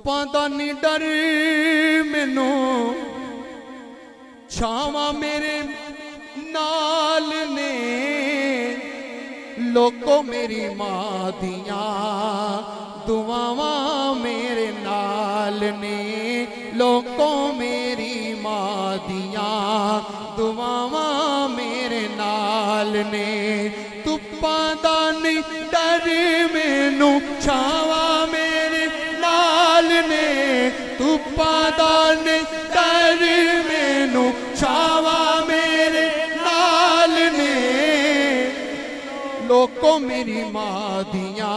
धुप्पां दा नी डर मैनू, छावां मेरे नाल ने, लोको मेरी मां दियां दुआवां मेरे नाल ने, लोको मेरी मां दियां दुआवां मेरे नाल ने। धुप्पां दा नी डर मैनू, छावां मेरे नाल ने, धुप्पां दा नी डर मैनू, छावां मेरे नाल ने, लोको मेरी मां दियां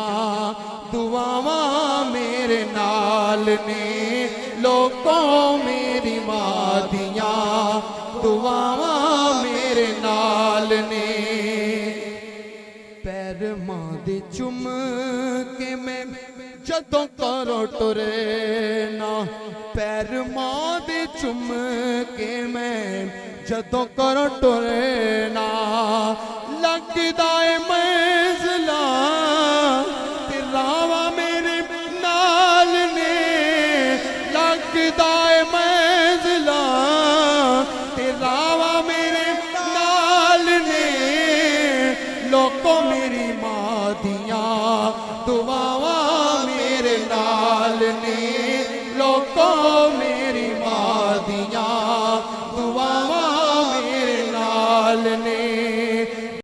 दुआवां मेरे नाल ने, लोको मेरी मां दियां दुआवां मेरे नाल ने। पैर मां दे चुम के मैं जदों करो टुरे ना, पैर मां दे चुम के मैं जदों करो टुरे ना, लगदा है मैं